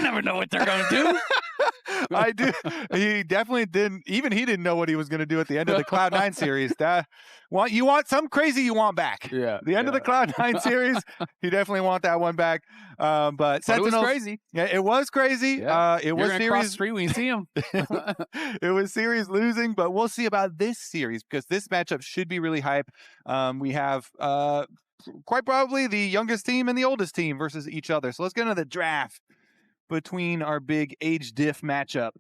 never know what they're going to do. I do. He definitely didn't. Even he didn't know what he was going to do at the end of the Cloud9 series. You want some crazy, you want back. Yeah. The end of the Cloud9 series, you definitely want that one back. But Sentinels, it was crazy. Yeah, it was crazy. Yeah. It was series. Cross the street when you see him. It was series losing, but we'll see about this series because this matchup should be really hype. We have quite probably the youngest team and the oldest team versus each other. So let's get into the draft between our big age diff matchup.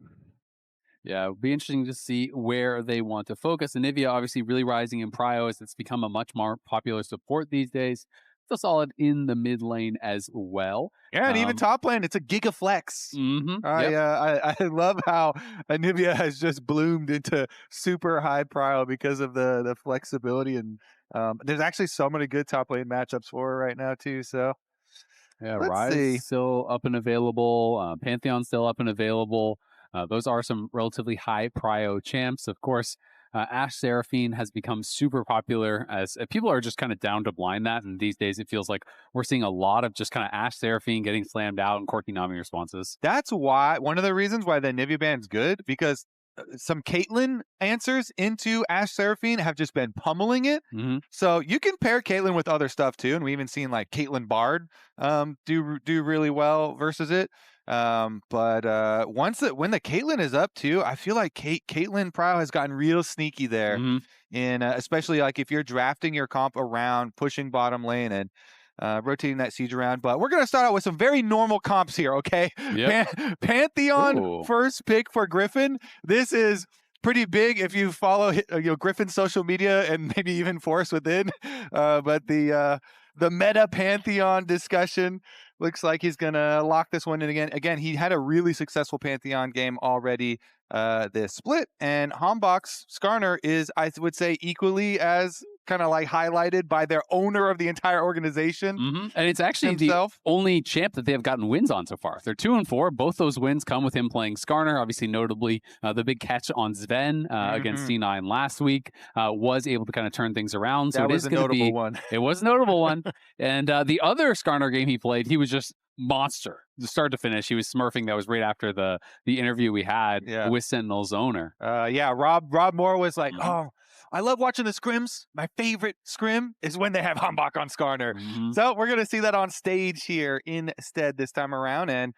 Yeah, it'll be interesting to see where they want to focus. Anivia obviously really rising in prio as it's become a much more popular support these days. Still solid in the mid lane as well. Yeah, and even top lane, it's a gigaflex. Mm-hmm. I love how Anivia has just bloomed into super high prio because of the flexibility. And there's actually so many good top lane matchups for her right now too. So yeah, Ryze still up and available. Pantheon still up and available. Those are some relatively high prio champs. Of course, Ashe Seraphine has become super popular as people are just kind of down to blind that. And these days it feels like we're seeing a lot of just kind of Ashe Seraphine getting slammed out and Corki Nami responses. That's why one of the reasons why the Anivia ban's good, because some Caitlyn answers into Ashe Seraphine have just been pummeling it. Mm-hmm. So you can pair Caitlyn with other stuff too. And we even seen like Caitlyn Bard do really well versus it. When the Caitlyn is up too, I feel like Caitlyn prio has gotten real sneaky there. Mm-hmm. And especially like if you're drafting your comp around pushing bottom lane and rotating that siege around. But we're going to start out with some very normal comps here, okay? Yep. Pantheon first pick for Gryffin. This is pretty big if you follow Griffin's social media and maybe even Force Within. But the meta Pantheon discussion looks like he's going to lock this one in again. Again, he had a really successful Pantheon game already this split. And HamBak's Skarner is, I would say, equally as kind of like highlighted by their owner of the entire organization. Mm-hmm. And it's actually himself. The only champ that they have gotten wins on so far. They're 2-4. Both those wins come with him playing Skarner. Obviously, notably, the big catch on Sven against C9 last week was able to kind of turn things around. So that was a notable one. It was a notable one. And the other Skarner game he played, he was just monster. The start to finish, he was smurfing. That was right after the interview we had with Sentinels owner. Rob Moore was like, oh, I love watching the scrims. My favorite scrim is when they have HamBak on Skarner. Mm-hmm. So we're going to see that on stage here instead this time around. And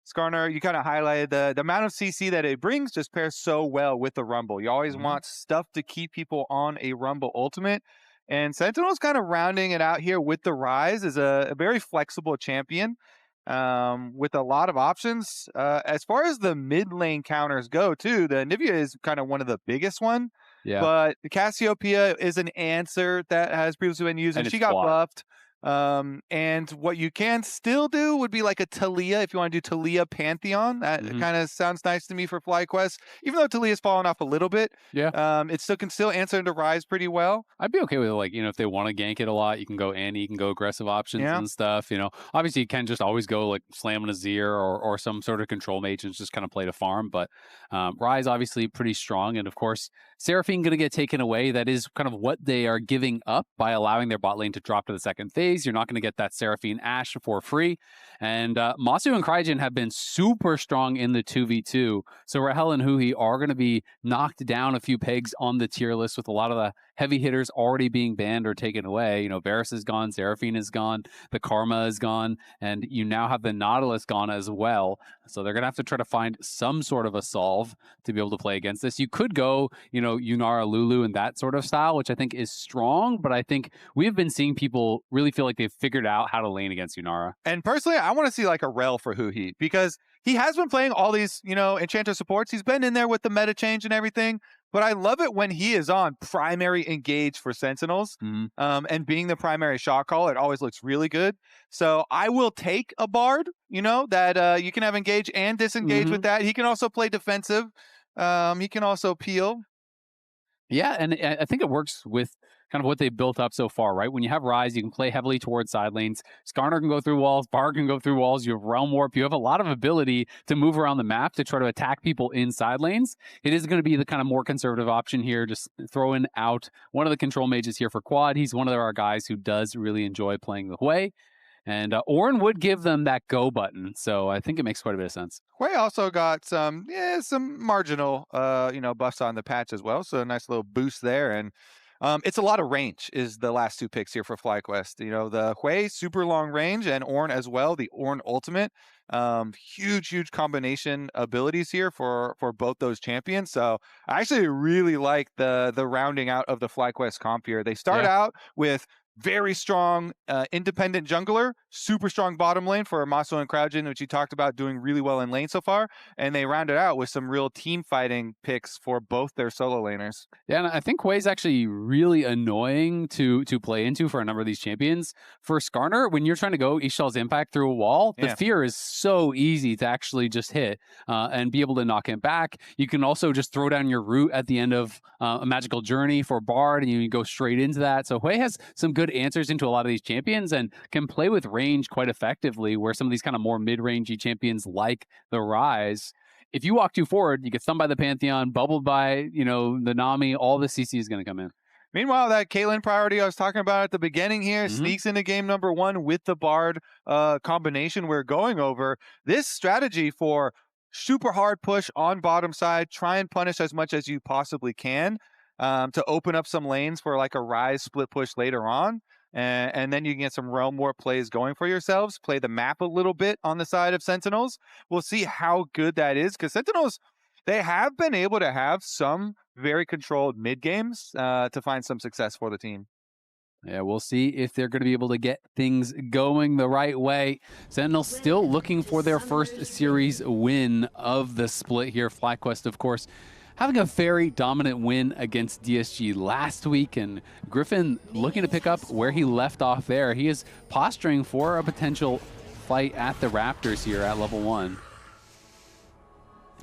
Skarner, you kind of highlighted the amount of CC that it brings just pairs so well with the Rumble. You always want stuff to keep people on a Rumble ultimate. And Sentinel's kind of rounding it out here with the Ryze is a very flexible champion with a lot of options. As far as the mid lane counters go too, the Anivia is kind of one of the biggest one. Yeah. But the Cassiopeia is an answer that has previously been used, and she got buffed. And what you can still do would be like a Talia if you want to do Talia Pantheon. That kind of sounds nice to me for FlyQuest. Even though Talia's fallen off a little bit, it still can answer into Ryze pretty well. I'd be okay with it, like, if they want to gank it a lot, you can go Annie, you can go aggressive options and stuff. Obviously you can just always go like slam an Azir or some sort of control mage and just kind of play to farm. But Ryze obviously pretty strong, and of course Seraphine going to get taken away. That is kind of what they are giving up by allowing their bot lane to drop to the second phase. You're not going to get that Seraphine Ashe for free. And Massu and Cryogen have been super strong in the 2v2. So Rahel and Huhi are going to be knocked down a few pegs on the tier list with a lot of the heavy hitters already being banned or taken away. Varus is gone, Seraphine is gone, the Karma is gone, and you now have the Nautilus gone as well. So they're going to have to try to find some sort of a solve to be able to play against this. You could go, Yunara Lulu and that sort of style, which I think is strong, but I think we've been seeing people really feel like they've figured out how to lane against Yunara. And personally, I want to see like a Rel for Huhi, because he has been playing all these, Enchanter supports. He's been in there with the meta change and everything. But I love it when he is on primary engage for Sentinels and being the primary shot caller. It always looks really good. So I will take a Bard, that you can have engage and disengage with that. He can also play defensive. He can also peel. Yeah, and I think it works with kind of what they've built up so far, right? When you have Ryze, you can play heavily towards side lanes. Skarner can go through walls. Bard can go through walls. You have Realm Warp. You have a lot of ability to move around the map to try to attack people in side lanes. It is going to be the kind of more conservative option here. Just throwing out one of the control mages here for quad. He's one of our guys who does really enjoy playing the Hwei. And Ornn would give them that go button, so I think it makes quite a bit of sense. Hwei also got some marginal, buffs on the patch as well, so a nice little boost there. And it's a lot of range is the last 2 picks here for FlyQuest. The Hwei, super long range, and Ornn as well, the Ornn ultimate. Huge combination abilities here for both those champions. So I actually really like the rounding out of the FlyQuest comp here. They start out with very strong independent jungler, super strong bottom lane for Massu and Cryogen, which you talked about doing really well in lane so far. And they round it out with some real team fighting picks for both their solo laners. Yeah, and I think Hwei's actually really annoying to play into for a number of these champions. For Skarner, when you're trying to go Ishal's impact through a wall, the fear is so easy to actually just hit and be able to knock him back. You can also just throw down your root at the end of a magical journey for Bard, and you go straight into that. So Hwei has some good answers into a lot of these champions and can play with range quite effectively, where some of these kind of more mid-rangey champions like the Ryze, if you walk too forward, you get stunned by the Pantheon, bubbled by, the Nami, all the CC is going to come in. Meanwhile, that Caitlyn priority I was talking about at the beginning here sneaks into game number 1 with the Bard combination we're going over. This strategy for super hard push on bottom side, try and punish as much as you possibly can to open up some lanes for like a Ryze split push later on. And then you can get some Realm War plays going for yourselves, play the map a little bit on the side of Sentinels. We'll see how good that is, because Sentinels, they have been able to have some very controlled mid games to find some success for the team. Yeah, we'll see if they're going to be able to get things going the right way. Sentinels still looking for their first series win of the split here. FlyQuest, of course, having a very dominant win against DSG last week, and Gryffin looking to pick up where he left off there. He is posturing for a potential fight at the Raptors here at level 1.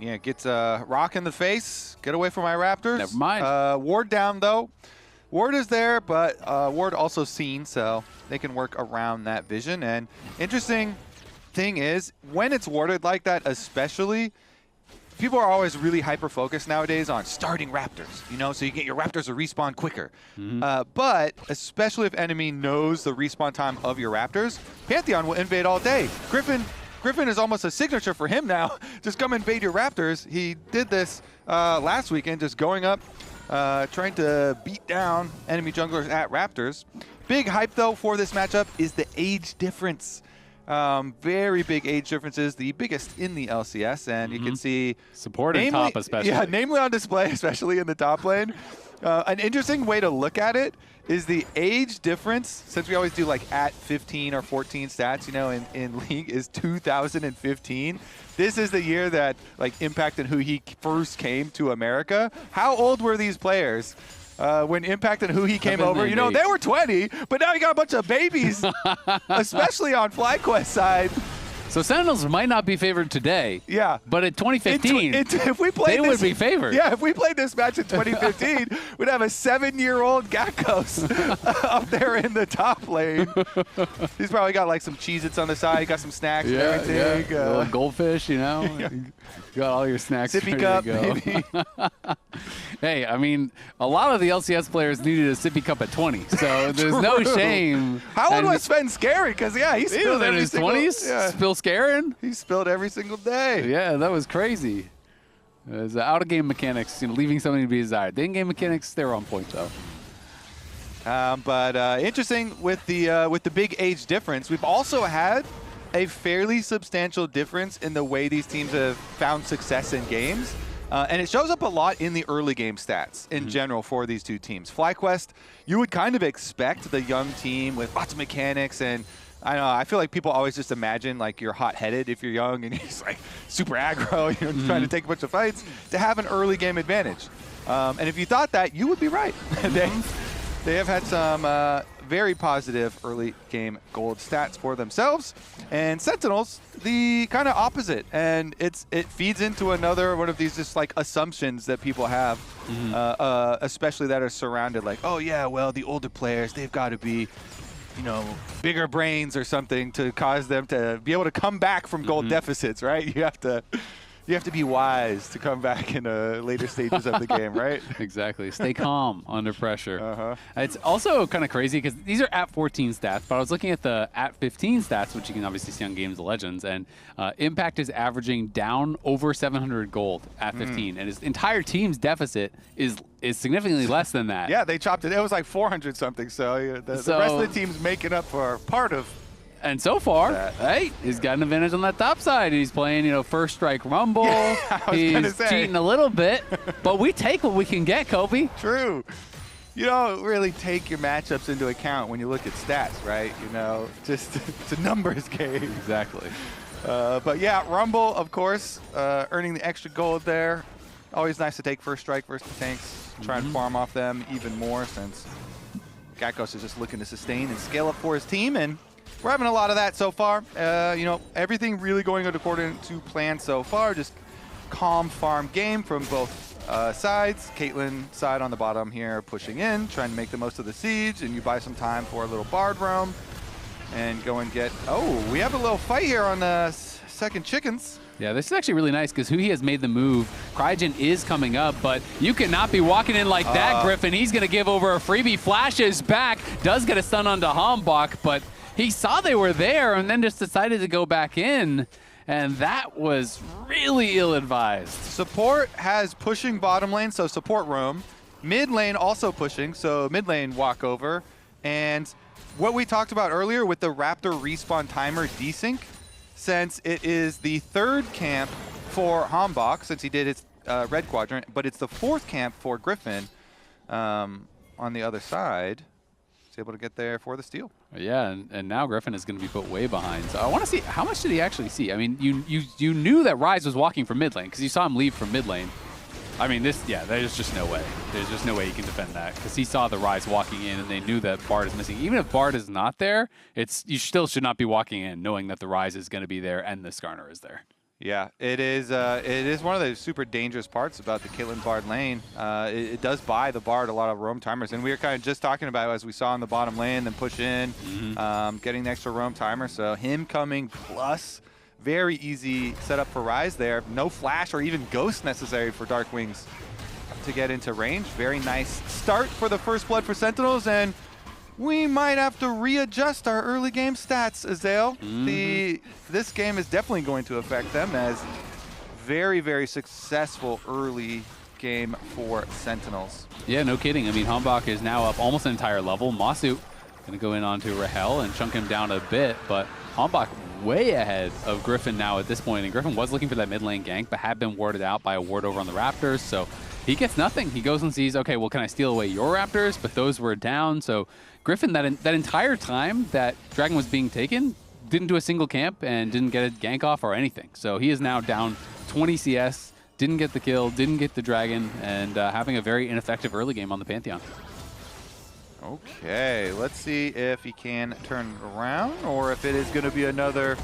Yeah, gets a rock in the face. Get away from my Raptors. Never mind. Ward down, though. Ward is there, but Ward also seen, so they can work around that vision. And interesting thing is, when it's warded like that, especially, people are always really hyper-focused nowadays on starting Raptors, so you get your Raptors to respawn quicker. But especially if enemy knows the respawn time of your Raptors, Pantheon will invade all day. Gryffin is almost a signature for him now. Just come invade your Raptors. He did this last weekend, just going up, trying to beat down enemy junglers at Raptors. Big hype, though, for this matchup is the age difference. Very big age differences, the biggest in the LCS, and you can see support and top especially. Yeah, namely on display, especially in the top lane. An interesting way to look at it is the age difference, since we always do like at 15 or 14 stats, in League, is 2015. This is the year that like Impact and huhi first came to America. How old were these players? When Impact and huhi came over, they were 20, but now you got a bunch of babies, especially on FlyQuest side. So Sentinels might not be favored today. Yeah. But in 2015, if we played they would be favored. Yeah, if we played this match in 2015, we'd have a 7-year-old Gakgos up there in the top lane. He's probably got like some Cheez-Its on the side. He got some snacks and everything. Yeah. A little goldfish, Yeah. You got all your snacks Sippy ready cup, to go. Hey, I mean, a lot of the LCS players needed a sippy cup at 20, so there's no shame. How old was Sven Scary? Because, he spilled in his 20s, spill scaring. He spilled every single day. Yeah, that was crazy. It was out-of-game mechanics, leaving something to be desired. The in-game mechanics, they were on point, though. But interesting with the big age difference, we've also had a fairly substantial difference in the way these teams have found success in games. And it shows up a lot in the early game stats in general for these two teams. FlyQuest, you would kind of expect the young team with lots of mechanics, and I don't know, I feel like people always just imagine like you're hot-headed if you're young and you're just like super aggro, trying to take a bunch of fights, to have an early game advantage. And if you thought that, you would be right. They have had some very positive early game gold stats for themselves, and Sentinels the kind of opposite, and it feeds into another one of these just like assumptions that people have, especially that are surrounded like, oh yeah, well the older players, they've got to be bigger brains or something to cause them to be able to come back from gold deficits, right? You you have to be wise to come back in later stages of the game, right? Exactly. Stay calm under pressure. It's also kind of crazy because these are at 14 stats, but I was looking at the at 15 stats, which you can obviously see on Games of Legends, and Impact is averaging down over 700 gold at 15, and his entire team's deficit is significantly less than that. Yeah, they chopped it. It was like 400 something, so the rest of the team's making up for part of. And so far, hey, he's got an advantage on that top side. He's playing, you know, first strike rumble. Yeah, he's cheating a little bit, but we take what we can get, Kobe. True. You don't really take your matchups into account when you look at stats, right? You know, just it's a numbers game. Exactly. But yeah, rumble, of course, earning the extra gold there. Always nice to take first strike versus the tanks. Try and farm off them even more since Gakgos is just looking to sustain and scale up for his team, and we're having a lot of that so far. You know, everything really going according to plan so far. Just calm farm game from both sides. Caitlyn side on the bottom here pushing in, trying to make the most of the siege, and you buy some time for a little Bard roam and go and get... Oh, we have a little fight here on the second chickens. Yeah, this is actually really nice because Huhi has made the move. Cryogen is coming up, but you cannot be walking in like that, Gryffin. He's going to give over a freebie. Flashes back, does get a stun onto HamBak, but he saw they were there and then just decided to go back in, and that was really ill-advised. Support has pushing bottom lane, so support roam. Mid lane also pushing, so mid lane walk over. And what we talked about earlier with the Raptor respawn timer desync, since it is the third camp for HamBak, since he did his red quadrant, but it's the fourth camp for Gryffin on the other side. He's able to get there for the steal. Yeah, and now Gryffin is going to be put way behind. So I want to see, how much did he actually see? I mean, you knew that Ryze was walking from mid lane because you saw him leave from mid lane. I mean, there's just no way. There's just no way you can defend that because he saw the Ryze walking in and they knew that Bard is missing. Even if Bard is not there, you still should not be walking in knowing that the Ryze is going to be there and the Skarner is there. Yeah, it is one of the super dangerous parts about the Caitlyn Bard lane. It does buy the Bard a lot of roam timers, and we were kind of just talking about, as we saw in the bottom lane, then push in, getting the extra roam timer. So him coming plus, very easy setup for Ryze there. No flash or even ghost necessary for DARKWINGS to get into range. Very nice start for the first blood for Sentinels, and we might have to readjust our early game stats, Azael. This game is definitely going to affect them, as very, very successful early game for Sentinels. Yeah, no kidding. I mean, HamBak is now up almost an entire level. Massu going to go in onto Rahel and chunk him down a bit, but HamBak way ahead of Gryffin now at this point, and Gryffin was looking for that mid lane gank, but had been warded out by a ward over on the Raptors, so he gets nothing. He goes and sees, okay, well, can I steal away your Raptors? But those were down, so Gryffin, that entire time that Dragon was being taken, didn't do a single camp and didn't get a gank off or anything. So he is now down 20 CS, didn't get the kill, didn't get the Dragon, and having a very ineffective early game on the Pantheon. Okay, let's see if he can turn it around or if it is going to be another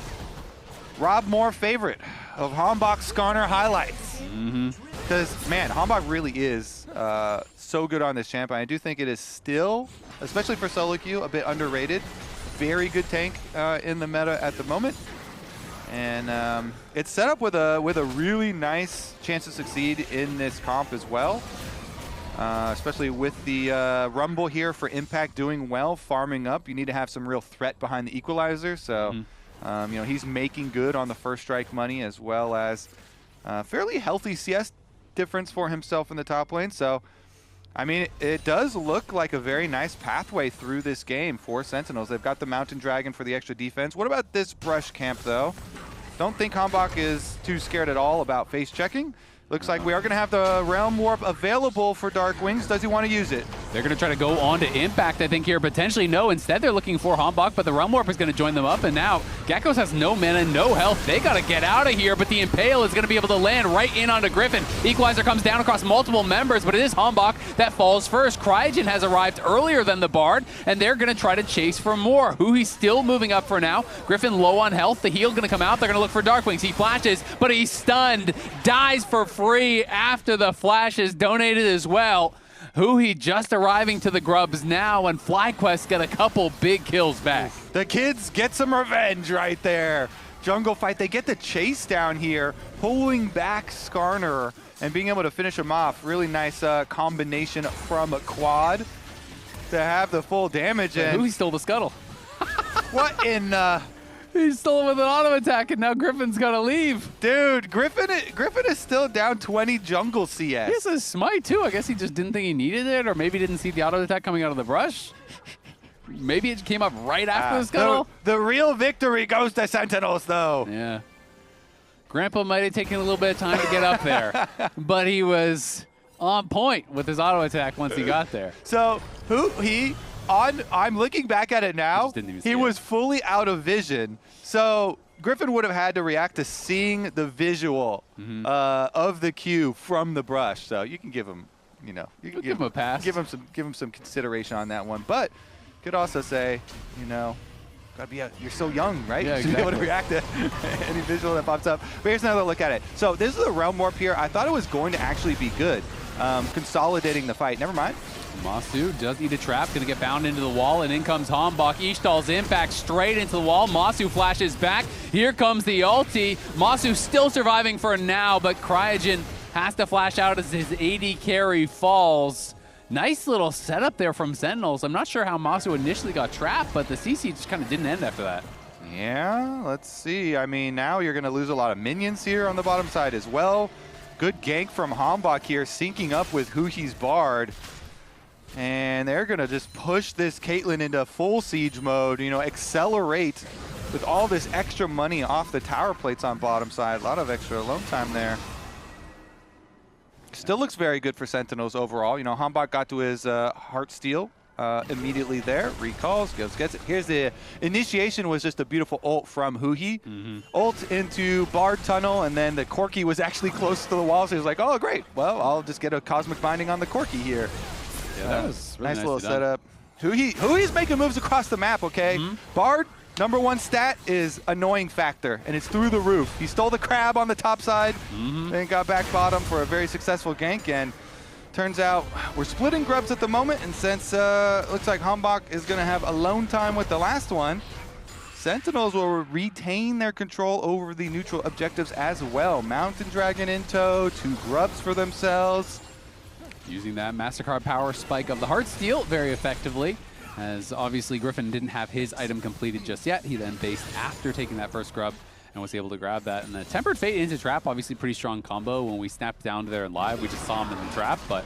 Rob Moore favorite of HamBak Skarner highlights. Because, man, HamBak really is so good on this champ. I do think it is still, especially for solo queue, a bit underrated. Very good tank in the meta at the moment. And it's set up with a really nice chance to succeed in this comp as well. Especially with the Rumble here for Impact doing well, farming up. You need to have some real threat behind the equalizer. So, you know, he's making good on the first strike money, as well as fairly healthy CS difference for himself in the top lane. So, I mean, it does look like a very nice pathway through this game for Sentinels. They've got the Mountain Dragon for the extra defense. What about this brush camp, though? Don't think HamBak is too scared at all about face checking. Looks like we are going to have the Realm Warp available for DARKWINGS. Does he want to use it? They're going to try to go on to Impact, I think, here. Potentially no. Instead, they're looking for HamBak, but the Realm Warp is going to join them up. And now, Gakgos has no mana, no health. They got to get out of here, but the Impale is going to be able to land right in onto Gryffin. Equalizer comes down across multiple members, but it is HamBak that falls first. Cryogen has arrived earlier than the Bard, and they're going to try to chase for more. Huhi's still moving up for now. Gryffin low on health. The heal going to come out. They're going to look for DARKWINGS. He flashes, but he's stunned. Dies for free after the flash is donated as well. Huhi just arriving to the grubs now, and FlyQuest got a couple big kills back. The kids get some revenge right there. jungle fight. They get the chase down here, pulling back Skarner and being able to finish him off. Really nice combination from Quad to have the full damage. Yeah, and Huhi stole the scuttle. What in... He stole it with an auto attack, and now Griffin's got to leave. Dude, Gryffin is still down 20 jungle CS. He has a smite, too. I guess he just didn't think he needed it, or maybe didn't see the auto attack coming out of the brush. Maybe it came up right after the scuttle. The real victory goes to Sentinels, though. Yeah. Grandpa might have taken a little bit of time to get up there, but he was on point with his auto attack once he got there. So, I'm looking back at it now, he was fully out of vision. So Gryffin would have had to react to seeing the visual of the Q from the brush. So you can give him, you know, you can give him a pass. Give him some consideration on that one. But could also say, you know, gotta be you're so young, right? Yeah, you should be able to react to any visual that pops up. But here's another look at it. So this is a realm warp here. I thought it was going to actually be good, consolidating the fight. Never mind. Massu does eat a trap, gonna get bound into the wall, and in comes HamBak. Ishtal's impact straight into the wall. Massu flashes back. Here comes the ulti. Massu still surviving for now, but Cryogen has to flash out as his AD carry falls. Nice little setup there from Sentinels. I'm not sure how Massu initially got trapped, but the CC just kind of didn't end after that. Yeah, let's see. I mean, now you're gonna lose a lot of minions here on the bottom side as well. Good gank from HamBak here, syncing up with Huhi's Bard. And they're going to just push this Caitlyn into full siege mode, you know, accelerate with all this extra money off the tower plates on bottom side. A lot of extra alone time there. Still looks very good for Sentinels overall. You know, HamBak got to his heart steal immediately there. Recalls, gets it. Here's the initiation, was just a beautiful ult from Huhi. Ult into Bard Tunnel, and then the Corki was actually close to the wall, so he was like, oh, great. Well, I'll just get a Cosmic Binding on the Corki here. Yeah, that was really nice little done. setup. Huhi's making moves across the map, okay? Bard, #1 stat is annoying factor, and it's through the roof. He stole the crab on the top side, then got back bottom for a very successful gank, and turns out we're splitting grubs at the moment, and since looks like HamBak is going to have alone time with the last one, Sentinels will retain their control over the neutral objectives as well. Mountain Dragon in tow, 2 grubs for themselves. Using that Mastercard power spike of the Heartsteel very effectively, as obviously Gryffin didn't have his item completed just yet. He then based after taking that first grub and was able to grab that. And the Tempered Fate into Trap, obviously pretty strong combo. When we snapped down to there in live, we just saw him in the trap, but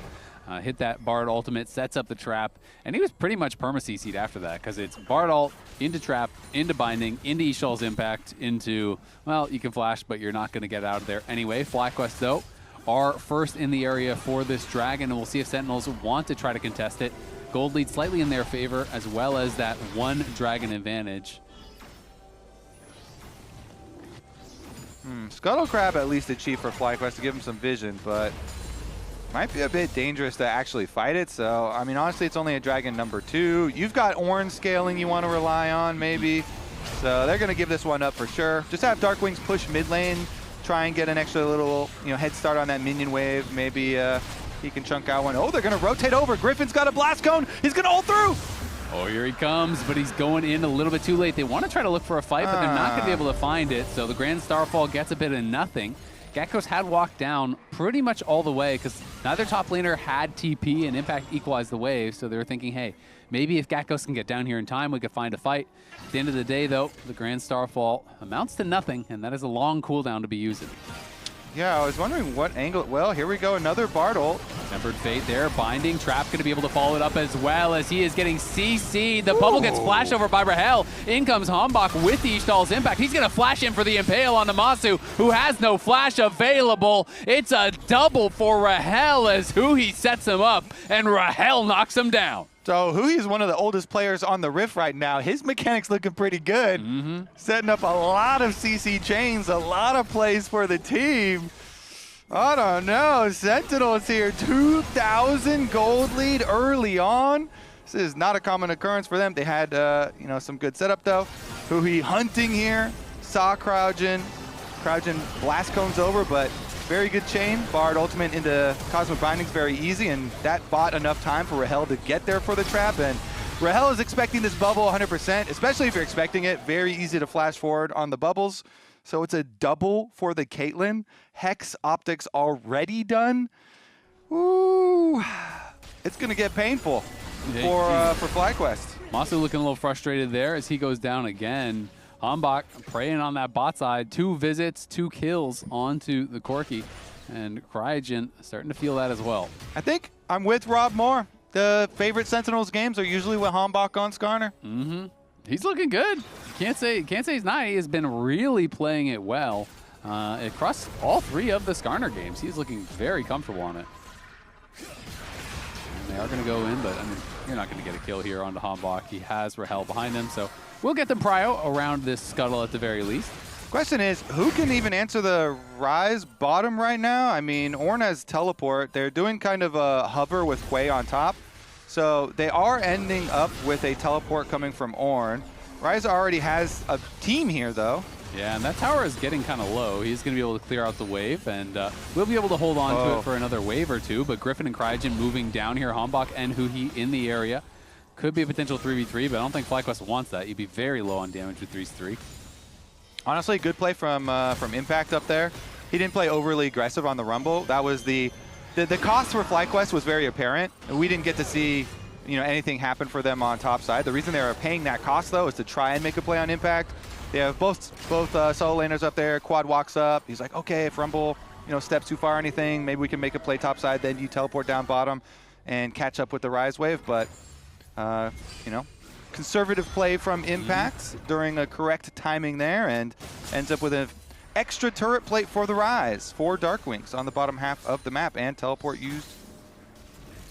hit that Bard ultimate, sets up the trap, and he was pretty much perma-CC'd after that, because it's Bard ult, into trap, into binding, into Ishtal's impact, into, well, you can flash, but you're not going to get out of there anyway. FlyQuest, though, are first in the area for this dragon, and we'll see if Sentinels want to try to contest it. Gold lead slightly in their favor, as well as that 1 dragon advantage. Scuttle Crab at least achieved for FlyQuest to give him some vision, but might be a bit dangerous to actually fight it. So, I mean, honestly, it's only a dragon #2. You've got Ornn scaling you want to rely on, maybe. So they're going to give this one up for sure. Just have DARKWINGS push mid lane, try and get an extra little, you know, head start on that minion wave. Maybe he can chunk out one. Oh, they're going to rotate over. Griffin's got a blast cone. He's going to ult through. Oh, here he comes, but he's going in a little bit too late. They want to try to look for a fight, but they're not going to be able to find it. So the Grand Starfall gets a bit of nothing. Gakgos had walked down pretty much all the way because neither top laner had TP and Impact equalized the wave. So they were thinking, hey, maybe if Gakgos can get down here in time, we could find a fight. At the end of the day, though, the Grand Starfall amounts to nothing, and that is a long cooldown to be using. Yeah, I was wondering what angle. Well, here we go, another Bard ult. Tempered Fate there, binding. Trap going to be able to follow it up as well as he is getting CC'd. The bubble gets flashed over by Rahel. In comes HamBak with the Ishtal's impact. He's going to flash in for the Impale on the Massu, who has no flash available. It's a double for Rahel as Huhi sets him up, and Rahel knocks him down. So Huhi is one of the oldest players on the Rift right now. His mechanics looking pretty good. Setting up a lot of CC chains, a lot of plays for the team. I don't know. Sentinels here, 2,000 gold lead early on. This is not a common occurrence for them. They had, you know, some good setup though. Huhi hunting here, saw Cryogen. Cryogen blast cones over, but very good chain. Bard ultimate into Cosmic Bindings, very easy, and that bought enough time for Rahel to get there for the trap. And Rahel is expecting this bubble 100%, especially if you're expecting it. Very easy to flash forward on the bubbles. So it's a double for the Caitlyn. Hex optics already done. Ooh, it's going to get painful for FlyQuest. Massu looking a little frustrated there as he goes down again. HamBak preying on that bot side. 2 visits, 2 kills onto the Corki. And Cryogen starting to feel that as well. I think I'm with Rob Moore. The favorite Sentinels games are usually with HamBak on Skarner. Mm-hmm. He's looking good. Can't say he's not. He has been really playing it well across all 3 of the Skarner games. He's looking very comfortable on it. And they are going to go in, but I mean, you're not going to get a kill here onto HamBak. He has Rahel behind him, so we'll get them prio around this scuttle at the very least. Question is, who can even answer the Ryze bottom right now? I mean, Ornn has teleport. They're doing kind of a hover with Hwei on top. So they are ending up with a teleport coming from Ornn. Ryze already has a team here, though. Yeah, and that tower is getting kind of low. He's going to be able to clear out the wave, and we'll be able to hold on to it for another wave or 2. But Gryffin and Cryogen moving down here. HamBak and huhi in the area. Could be a potential 3v3, but I don't think FlyQuest wants that. You'd be very low on damage with 3v3. Honestly, good play from Impact up there. He didn't play overly aggressive on the Rumble. That was the cost for FlyQuest was very apparent. We didn't get to see anything happen for them on top side. The reason they were paying that cost though is to try and make a play on Impact. They have both solo laners up there. Quad walks up. He's like, okay, if Rumble steps too far or anything, maybe we can make a play top side. Then you teleport down bottom and catch up with the Ryze wave. But conservative play from Impact during a correct timing there, and ends up with an extra turret plate for the Ryze for DARKWINGS on the bottom half of the map, and teleport used.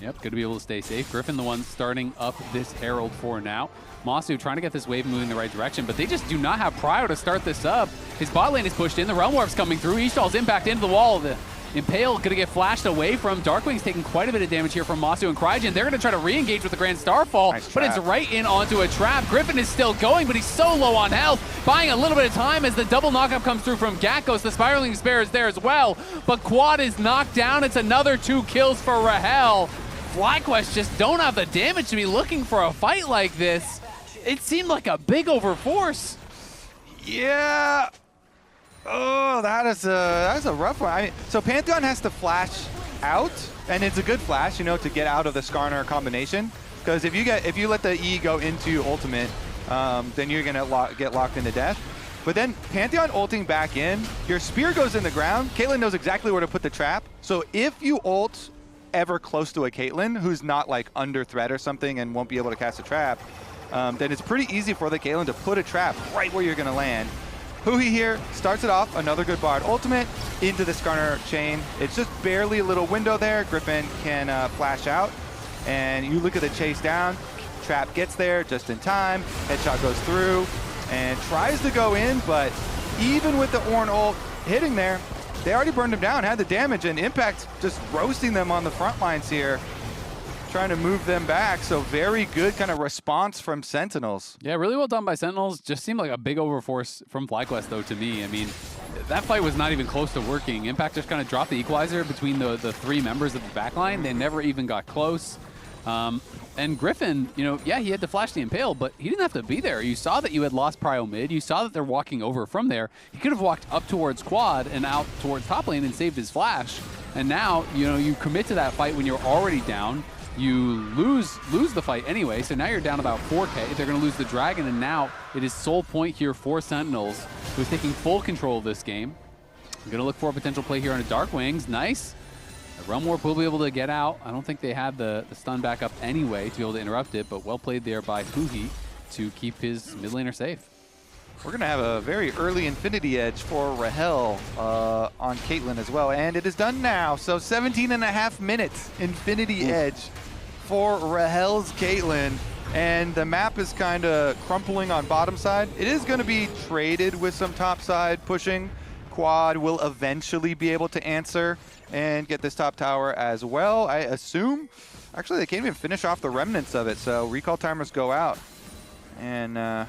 Yep, good to be able to stay safe. Gryffin the one starting up this Herald for now. Massu trying to get this wave moving in the right direction, but they just do not have prio to start this up. His bot lane is pushed in, the Realm Warp's coming through, Ishtal's impact into the wall. The Impale going to get flashed away from. DARKWINGS taking quite a bit of damage here from Massu and Cryogen. They're going to try to re-engage with the Grand Starfall, but it's right in onto a trap. Gryffin is still going, but he's so low on health, buying a little bit of time as the double knockup comes through from Gakgos. The Spiraling Despair is there as well, but Quad is knocked down. It's another 2 kills for Rahel. FlyQuest just don't have the damage to be looking for a fight like this. It seemed like a big overforce. Yeah. Oh, that's a rough one. I mean, so Pantheon has to flash out, and it's a good flash, to get out of the Skarner combination. Because if you let the E go into ultimate, then you're gonna get locked into death. But then Pantheon ulting back in, your spear goes in the ground. Caitlyn knows exactly where to put the trap. So if you ult ever close to a Caitlyn who's not like under threat or something and won't be able to cast a trap, then it's pretty easy for the Caitlyn to put a trap right where you're gonna land. huhi here starts it off, another good Bard ultimate into the Skarner chain. It's just barely a little window there. Gryffin can flash out, and you look at the chase down. Trap gets there just in time. Headshot goes through and tries to go in, but even with the Ornn ult hitting there, they already burned him down, had the damage, and Impact just roasting them on the front lines here, trying to move them back. So very good kind of response from Sentinels. Yeah, really well done by Sentinels. Just seemed like a big overforce from FlyQuest, though, to me. I mean, that fight was not even close to working. Impact just kind of dropped the equalizer between the 3 members of the backline. They never even got close. And Gryffin, yeah, he had to flash the Impale, but he didn't have to be there. You saw that you had lost prio mid. You saw that they're walking over from there. He could have walked up towards quad and out towards top lane and saved his flash. And now, you commit to that fight when you're already down. You lose the fight anyway, so now you're down about 4K. They're going to lose the Dragon, and now it is sole point here for Sentinels, who's taking full control of this game. I'm going to look for a potential play here on a DARKWINGS. Nice. The Realm Warp will be able to get out. I don't think they had the stun back up anyway to be able to interrupt it, but well played there by huhi to keep his mid laner safe. We're going to have a very early Infinity Edge for Rahel on Caitlyn as well, and it is done now. So 17.5 minutes Infinity Edge for Rahel's Caitlyn, and the map is kind of crumpling on bottom side. It is going to be traded with some top side pushing. Quad will eventually be able to answer and get this top tower as well, I assume. Actually, they can't even finish off the remnants of it, so recall timers go out. And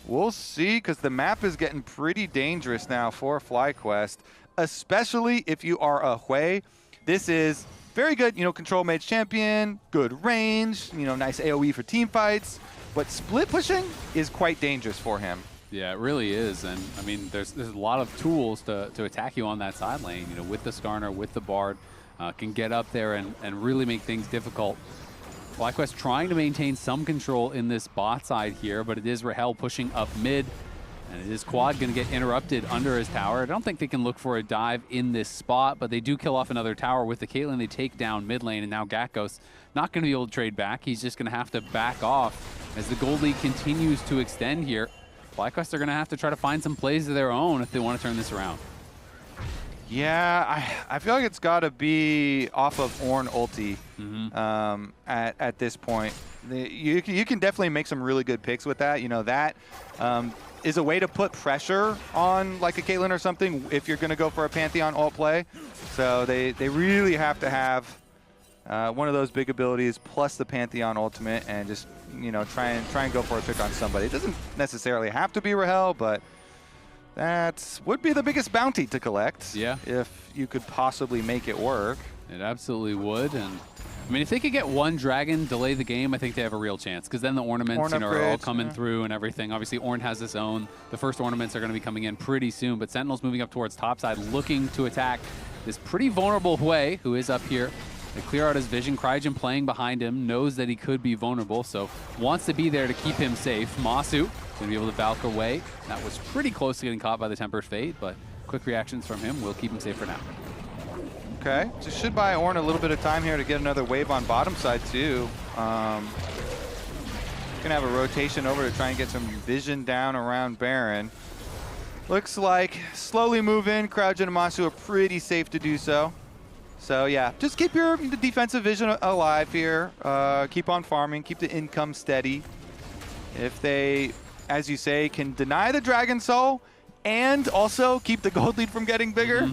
we'll see, because the map is getting pretty dangerous now for FlyQuest, especially if you are a Hwei. This is very good, control mage champion, good range, nice AoE for team fights, but split pushing is quite dangerous for him. Yeah, it really is. And I mean, there's a lot of tools to attack you on that side lane, you know, with the Skarner, with the Bard, can get up there and really make things difficult. FlyQuest trying to maintain some control in this bot side here, but it is Rahel pushing up mid. And it is Quad going to get interrupted under his tower. I don't think they can look for a dive in this spot, but they do kill off another tower with the Caitlyn. They take down mid lane, and now Gakgos not going to be able to trade back. He's just going to have to back off as the gold lead continues to extend here. FlyQuest are going to have to try to find some plays of their own if they want to turn this around. Yeah, I feel like it's got to be off of Ornn ulti at this point. You can definitely make some really good picks with that. You know, that is a way to put pressure on like a Caitlyn or something if you're going to go for a Pantheon ult play. So they really have to have one of those big abilities plus the Pantheon ultimate and just, you know, try and go for a pick on somebody. It doesn't necessarily have to be Rahel, but that would be the biggest bounty to collect. Yeah. If you could possibly make it work. It absolutely would. And I mean, if they could get one dragon, delay the game, I think they have a real chance. Because then the ornaments, you know, are all coming through and everything. Obviously, Ornn has his own. The first ornaments are going to be coming in pretty soon. But Sentinels moving up towards topside, looking to attack this pretty vulnerable Hwei, who is up here. They clear out his vision. Cryogen playing behind him, knows that he could be vulnerable, so wants to be there to keep him safe. Massu going to be able to Valk away. That was pretty close to getting caught by the Tempered Fate, but quick reactions from him will keep him safe for now. Okay, just should buy Ornn a little bit of time here to get another wave on bottom side too. Gonna have a rotation over to try and get some vision down around Baron. Looks like slowly move in. Cryogen and Massu are pretty safe to do so. So yeah, just keep your defensive vision alive here. Keep on farming, keep the income steady. If they, as you say, can deny the Dragon Soul and also keep the gold lead from getting bigger,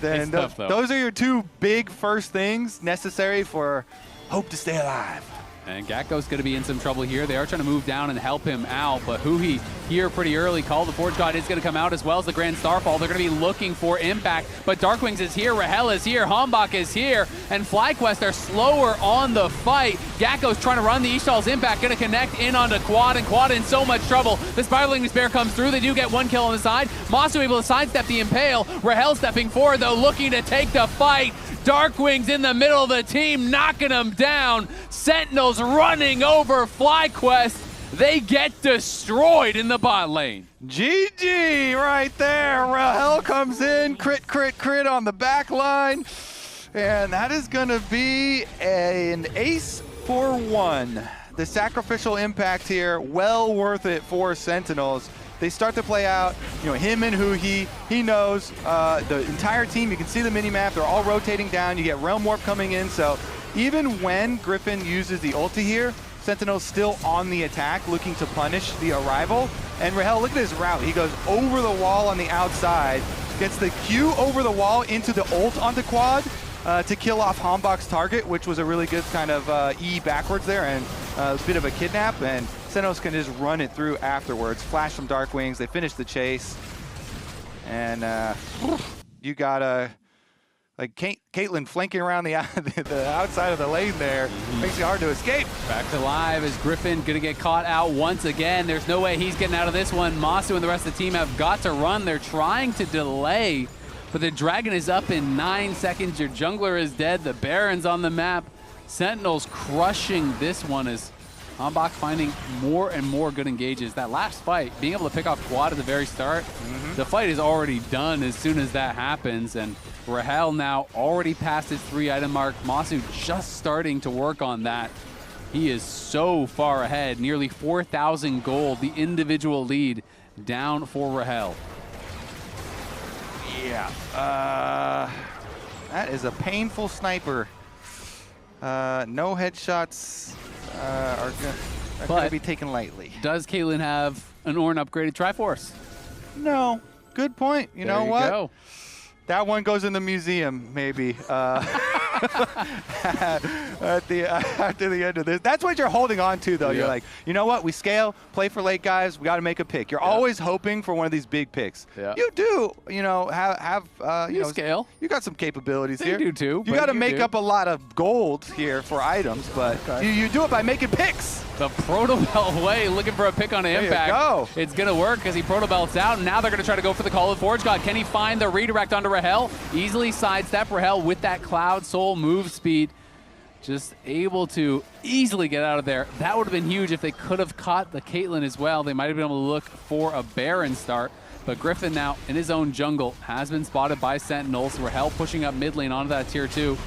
then those are your two big first things necessary for hope to stay alive. And Gakgos going to be in some trouble here. They are trying to move down and help him out, but huhi here pretty early. Call the Forge God is going to come out as well as the Grand Starfall. They're going to be looking for impact, but DARKWINGS is here, Rahel is here, HamBak is here, and FlyQuest are slower on the fight. Gakgos trying to run the Ishtal's impact, going to connect in onto Quad, and Quad in so much trouble. The Spiraling Despair comes through. They do get one kill on the side. Massu able to sidestep the Impale. Rahel stepping forward, though, looking to take the fight. DARKWINGS in the middle of the team, knocking them down. Sentinels running over FlyQuest. They get destroyed in the bot lane. GG right there. Rahel comes in, crit on the back line. And that is going to be an ace for one. The sacrificial impact here, well worth it for Sentinels. They start to play out, you know, him and huhi. He knows the entire team. You can see the mini-map. They're all rotating down. You get Realm Warp coming in. So even when Gryffin uses the ulti here, Sentinel's still on the attack, looking to punish the arrival. And Rahel, look at his route. He goes over the wall on the outside, gets the Q over the wall into the ult onto Quad to kill off HamBak's target, which was a really good kind of E backwards there, and a bit of a kidnap. And Sentinels can just run it through afterwards. Flash from DARKWINGS. They finish the chase. And you got like Caitlyn flanking around the outside of the lane there. Makes it hard to escape. Back to live as Gryffin gonna get caught out once again. There's no way he's getting out of this one. Massu and the rest of the team have got to run. They're trying to delay, but the Dragon is up in 9 seconds. Your jungler is dead. The Baron's on the map. Sentinels crushing this one as HamBak finding more and more good engages. That last fight, being able to pick off Quad at the very start, the fight is already done as soon as that happens. And Rahel now already past his 3-item mark. Massu just starting to work on that. He is so far ahead, nearly 4,000 gold, the individual lead down for Rahel. Yeah, that is a painful sniper. No headshots are going to be taken lightly. Does Caitlyn have an Ornn upgraded Triforce? No. Good point. You know what? Go. That one goes in the museum, maybe. after the end of this. That's what you're holding on to, though. Yeah. You're like, you know what? We scale, play for late guys. We got to make a pick. You're always hoping for one of these big picks. Yeah. You do, you know, have you know, scale. You got some capabilities here. You do too. You got to make up a lot of gold here for items, but you do it by making picks. The Protobelt Hwei looking for a pick on an impact. Go. It's going to work because he Protobelts out. And now they're going to try to go for the Call of Forge God. Can he find the redirect onto Rahel? Easily sidestep Rahel with that Cloud Soul move speed. Just able to easily get out of there. That would have been huge if they could have caught the Caitlyn as well. They might have been able to look for a Baron start. But Gryffin now in his own jungle has been spotted by Sentinels. Rahel pushing up mid lane onto that tier 2.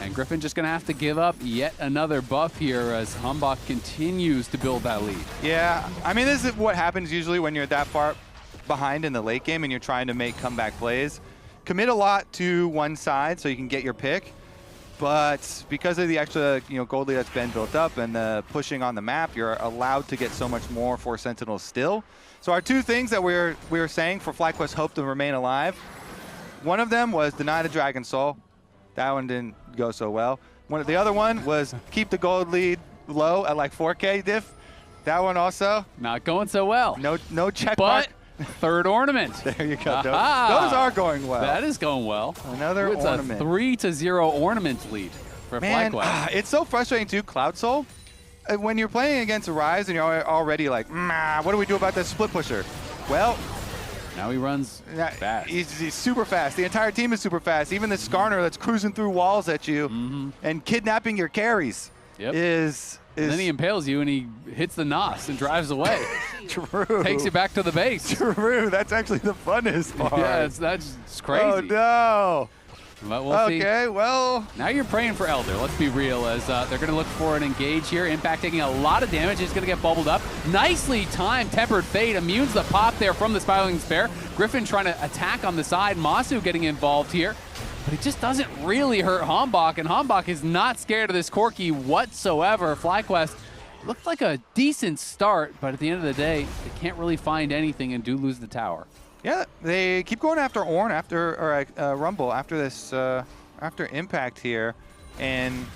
And Gryffin just going to have to give up yet another buff here as HamBak continues to build that lead. Yeah, I mean, this is what happens usually when you're that far behind in the late game and you're trying to make comeback plays. Commit a lot to one side so you can get your pick. But because of the extra gold lead that's been built up and the pushing on the map, you're allowed to get so much more for Sentinels still. So our two things that we were saying for FlyQuest hope to remain alive, one of them was deny the Dragon Soul. That one didn't go so well. The other one was keep the gold lead low at like 4K diff. That one also not going so well. No check but mark. Third ornament. There you go. Those are going well. That is going well. Another ornament. It's a 3-0 ornament lead for FlyQuest. It's so frustrating too, Cloud Soul. When you're playing against Ryze and you're already like, what do we do about this split pusher? Well, now he runs fast. He's super fast. The entire team is super fast. Even the Skarner that's cruising through walls at you and kidnapping your carries is... And then he impales you and he hits the NOS and drives away. True. Takes you back to the base. True. That's actually the funnest part. Yeah, that's crazy. Oh, no. But we'll see. Okay, well. Now you're praying for Elder. Let's be real, as they're going to look for an engage here. Impact taking a lot of damage. He's going to get bubbled up. Nicely timed Tempered Fate. Immunes the pop there from the Spiraling Spare. Gryffin trying to attack on the side. Massu getting involved here. But it just doesn't really hurt HamBak, and HamBak is not scared of this Corki whatsoever. FlyQuest looked like a decent start, but at the end of the day, they can't really find anything and do lose the tower. Yeah, they keep going after Ornn Rumble after this, after Impact here, and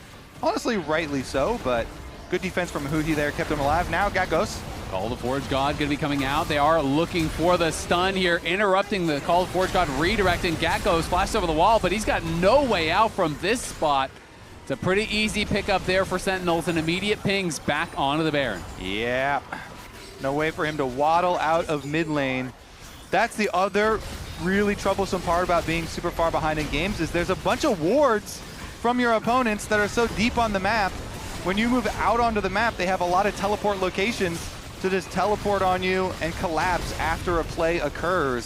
honestly, rightly so. But good defense from huhi there, kept him alive. Now Gakgos. Call of Forge God going to be coming out. They are looking for the stun here, interrupting the Call of Forge God, redirecting. Gakgos flashed over the wall, but he's got no way out from this spot. It's a pretty easy pickup there for Sentinels, and immediate pings back onto the Baron. Yeah, no way for him to waddle out of mid lane. That's the other really troublesome part about being super far behind in games is there's a bunch of wards from your opponents that are so deep on the map. When you move out onto the map, they have a lot of teleport locations to just teleport on you and collapse after a play occurs.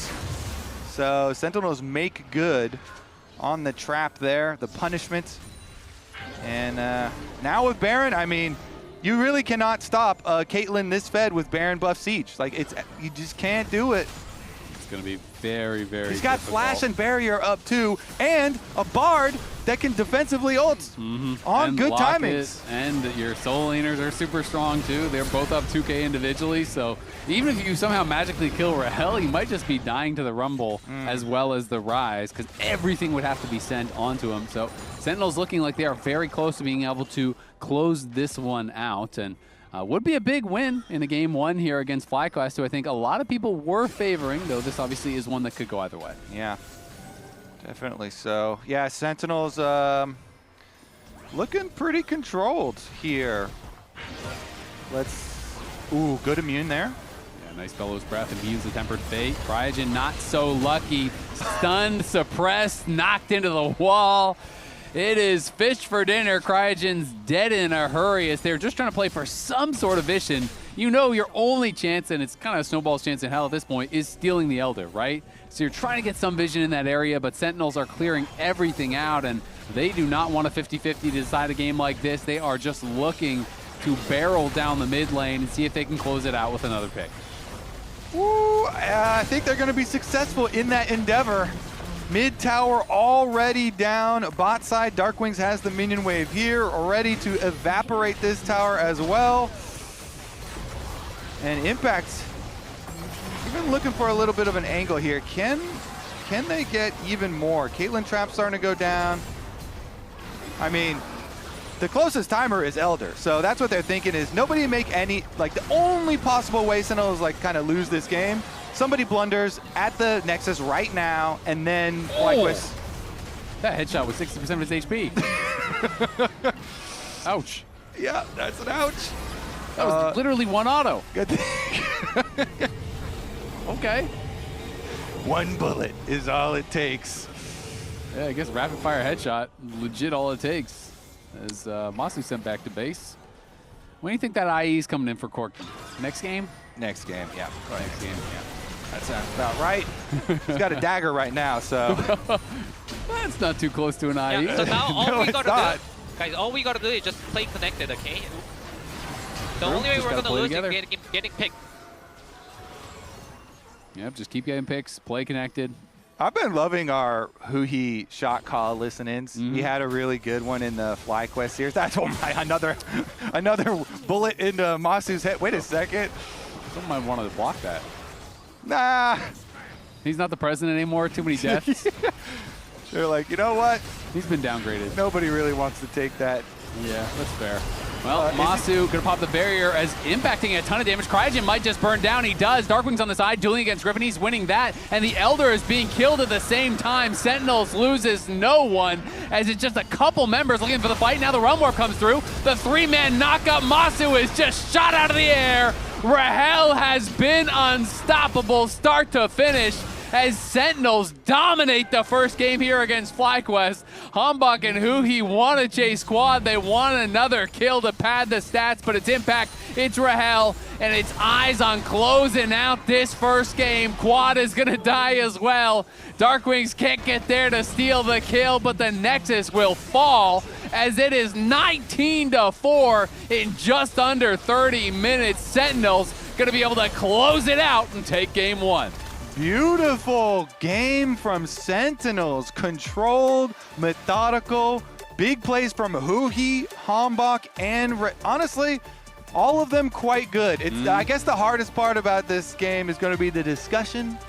So Sentinels make good on the trap there, the punishment. And now with Baron, I mean, you really cannot stop Caitlyn this fed with Baron buff siege. Like, you just can't do it. It's going to be very, very He's got difficult. flash and barrier up too, and a bard that can defensively ult on and good lock timings. It, and your soul laners are super strong too. They're both up 2K individually, so even if you somehow magically kill Rahel, you might just be dying to the Rumble as well as the Ryze, because everything would have to be sent onto him. So Sentinels looking like they are very close to being able to close this one out, and would be a big win in a game one here against FlyQuest, who I think a lot of people were favoring, though this obviously is one that could go either way. Yeah, definitely so. Yeah, Sentinels looking pretty controlled here. Ooh, good immune there. Yeah, nice Bellows Breath, immunes the Tempered Fate. Cryogen not so lucky. Stunned, suppressed, knocked into the wall. It is fish for dinner. Cryogen's dead in a hurry as they're just trying to play for some sort of vision. You know your only chance, and it's kind of a snowball's chance in hell at this point, is stealing the Elder, right? So you're trying to get some vision in that area, but Sentinels are clearing everything out, and they do not want a 50-50 to decide a game like this. They are just looking to barrel down the mid lane and see if they can close it out with another pick. Ooh, I think they're going to be successful in that endeavor. Mid tower already down. Bot side, DARKWINGS has the minion wave here, ready to evaporate this tower as well. And Impact, even looking for a little bit of an angle here. Can they get even more? Caitlyn trap starting to go down. I mean, the closest timer is Elder, so that's what they're thinking is nobody make any, like the only possible way Sentinels like kind of lose this game, somebody blunders at the Nexus right now, and then FlyQuest. That headshot was 60% of his HP. Ouch. Yeah, that's an ouch. That was literally one auto. Good Okay. One bullet is all it takes. Yeah, I guess rapid fire headshot, legit all it takes. As Massu sent back to base. When do you think that IE is coming in for Corki? Next game? Next game, yeah. Right. Next game, yeah. That sounds about right. He's got a dagger right now, so. That's not too close to an IE. Yeah, so now all No, we gotta not. do, guys, all we gotta do is just play connected, okay? The True. only way Just we're gotta gonna play lose together. is getting picked. Yep, just keep getting picks, play connected. I've been loving our huhi shot call listen-ins. Mm-hmm. He had a really good one in the FlyQuest series. That's another bullet into Massu's head. Wait a second. Someone might want to block that. Nah. He's not the president anymore. Too many deaths. They're like, you know what? He's been downgraded. Nobody really wants to take that. Yeah, that's fair. Well, Massu gonna pop the barrier as impacting a ton of damage. Cryogen might just burn down. He does. Darkwings on the side, dueling against Gryffin. He's winning that. And the Elder is being killed at the same time. Sentinels loses no one as it's just a couple members looking for the fight. Now the Realm Warp comes through. The three-man knockup. Massu is just shot out of the air. Rahel has been unstoppable start to finish as Sentinels dominate the first game here against FlyQuest. HamBak and huhi want to chase quad. They want another kill to pad the stats, but it's Impact, it's Rahel, and it's eyes on closing out this first game. Quad is going to die as well. DARKWINGS can't get there to steal the kill, but the Nexus will fall as it is 19-4 in just under 30 minutes. Sentinels going to be able to close it out and take game one. Beautiful game from Sentinels. Controlled, methodical, big plays from huhi, HamBak, and honestly, all of them quite good. It's I guess the hardest part about this game is going to be the discussion